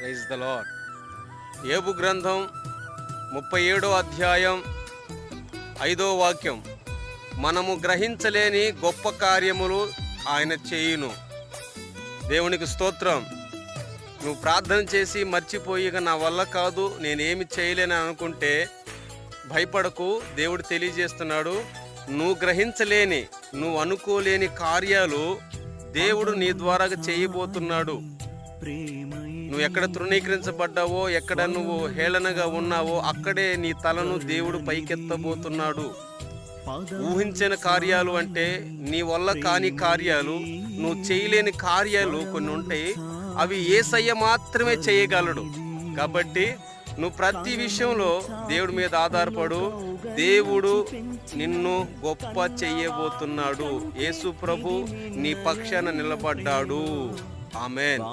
Praise the lord. యోబు గ్రంథం 37వ అధ్యాయం 5వ వాక్యం. మనము గ్రహించలేని గొప్ప కార్యములు ఆయన చేయును. దేవునికి స్తోత్రం. నువ్వు ప్రార్థన చేసి మర్చిపోయి ఇక నా వల్ల కాదు, నేనేమి చేయలేని అనుకుంటే భయపడకు. దేవుడు తెలియజేస్తున్నాడు, నువ్వు గ్రహించలేని, నువ్వు అనుకోలేని కార్యాలు దేవుడు నీ ద్వారా చేయబోతున్నాడు. నువ్వు ఎక్కడ తృణీకరించబడ్డావో, ఎక్కడ నువ్వు హేళనగా ఉన్నావో అక్కడే నీ తలను దేవుడు పైకెత్తబోతున్నాడు. ఊహించిన కార్యాలు అంటే నీ వల్ల కాని కార్యాలు, నువ్వు చేయలేని కార్యాలు కొన్ని ఉంటాయి. అవి యేసయ్య మాత్రమే చేయగలడు. కాబట్టి నువ్వు ప్రతి విషయంలో దేవుడి మీద ఆధారపడు. దేవుడు నిన్ను గొప్ప చెయ్యబోతున్నాడు. యేసు ప్రభు నీ పక్షాన నిలబడ్డాడు. ఆమేన్.